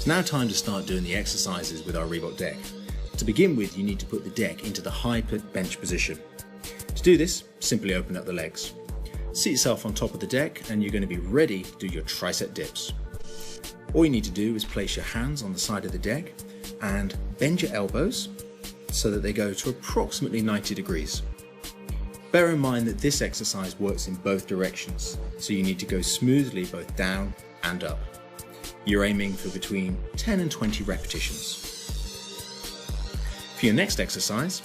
It's now time to start doing the exercises with our Reebok deck. To begin with, you need to put the deck into the high bench position. To do this, simply open up the legs. Sit yourself on top of the deck and you're going to be ready to do your tricep dips. All you need to do is place your hands on the side of the deck and bend your elbows so that they go to approximately 90 degrees. Bear in mind that this exercise works in both directions, so you need to go smoothly both down and up. You're aiming for between 10 and 20 repetitions. For your next exercise,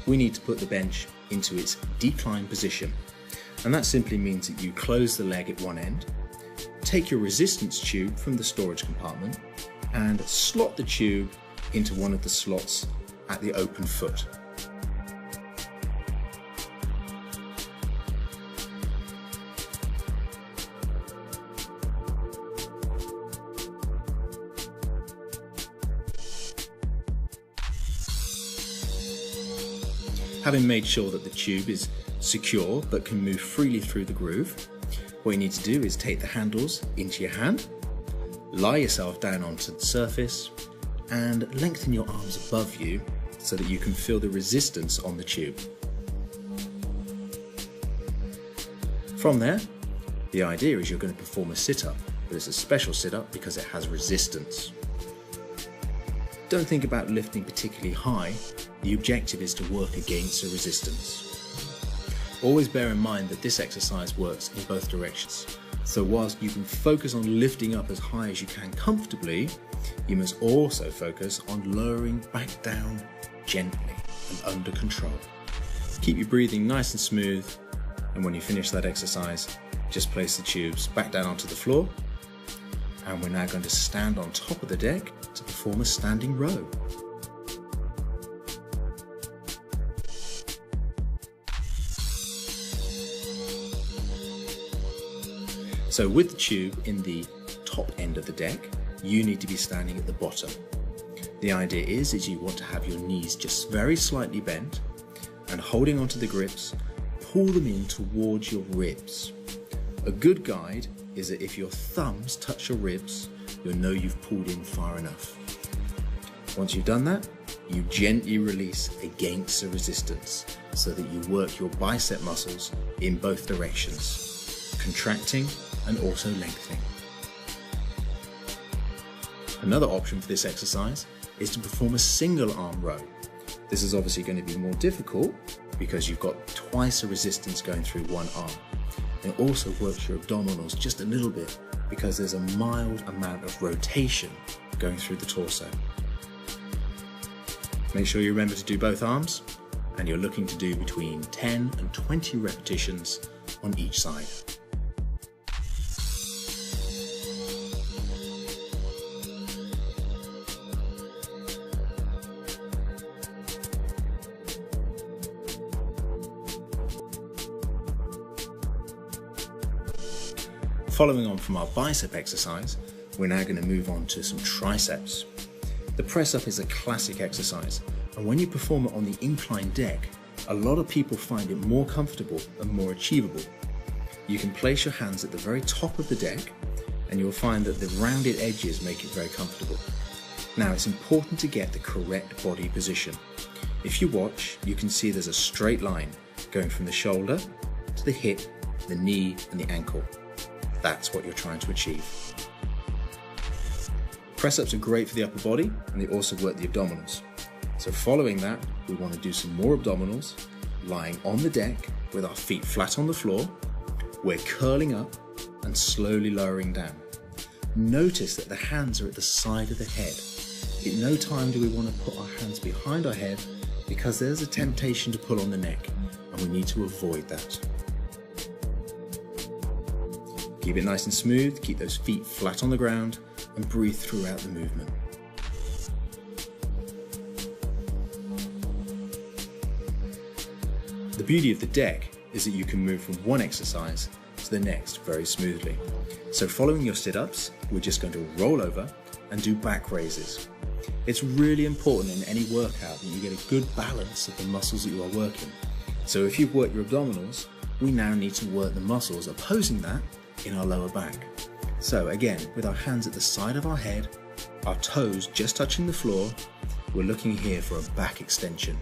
we need to put the bench into its decline position. And that simply means that you close the leg at one end, take your resistance tube from the storage compartment and slot the tube into one of the slots at the open foot. Having made sure that the tube is secure but can move freely through the groove, what you need to do is take the handles into your hand, lie yourself down onto the surface and lengthen your arms above you so that you can feel the resistance on the tube. From there, the idea is you're going to perform a sit-up, but it's a special sit-up because it has resistance. Don't think about lifting particularly high. The objective is to work against the resistance. Always bear in mind that this exercise works in both directions. So whilst you can focus on lifting up as high as you can comfortably, you must also focus on lowering back down gently and under control. Keep your breathing nice and smooth, and when you finish that exercise, just place the tubes back down onto the floor. And we're now going to stand on top of the deck to perform a standing row. So with the tube in the top end of the deck, you need to be standing at the bottom. The idea is you want to have your knees just very slightly bent and holding onto the grips, pull them in towards your ribs. A good guide is that if your thumbs touch your ribs, you'll know you've pulled in far enough. Once you've done that, you gently release against the resistance so that you work your bicep muscles in both directions, contracting and also lengthening. Another option for this exercise is to perform a single arm row. This is obviously going to be more difficult because you've got twice the resistance going through one arm. It also works your abdominals just a little bit because there's a mild amount of rotation going through the torso. Make sure you remember to do both arms, and you're looking to do between 10 and 20 repetitions on each side. Following on from our bicep exercise, we're now going to move on to some triceps. The press up is a classic exercise, and when you perform it on the inclined deck, a lot of people find it more comfortable and more achievable. You can place your hands at the very top of the deck, and you'll find that the rounded edges make it very comfortable. Now it's important to get the correct body position. If you watch, you can see there's a straight line going from the shoulder to the hip, the knee and the ankle. That's what you're trying to achieve. Press-ups are great for the upper body and they also work the abdominals. So following that, we want to do some more abdominals, lying on the deck with our feet flat on the floor. We're curling up and slowly lowering down. Notice that the hands are at the side of the head. At no time do we want to put our hands behind our head because there's a temptation to pull on the neck and we need to avoid that. Keep it nice and smooth, keep those feet flat on the ground and breathe throughout the movement. The beauty of the deck is that you can move from one exercise to the next very smoothly. So following your sit-ups, we're just going to roll over and do back raises. It's really important in any workout that you get a good balance of the muscles that you are working. So if you've worked your abdominals, we now need to work the muscles opposing that in our lower back. So again, with our hands at the side of our head, Our toes just touching the floor, we're looking here for a back extension.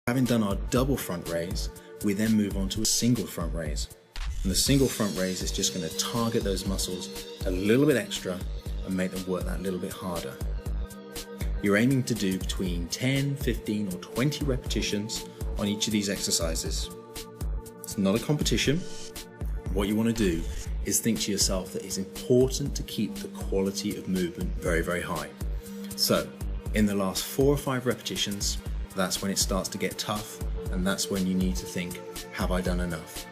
Having done our double front raise, we then move on to a single front raise. And the single front raise is just going to target those muscles a little bit extra and make them work that little bit harder. You're aiming to do between 10, 15 or 20 repetitions on each of these exercises. It's not a competition. What you want to do is think to yourself that it's important to keep the quality of movement very, very high. So in the last 4 or 5 repetitions, that's when it starts to get tough, and that's when you need to think, have I done enough?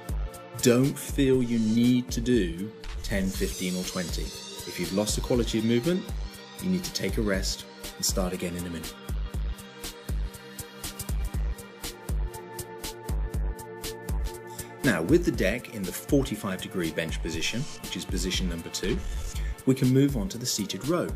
Don't feel you need to do 10, 15 or 20. If you've lost the quality of movement, you need to take a rest and start again in a minute. Now, with the deck in the 45-degree bench position, which is position number 2, we can move on to the seated row.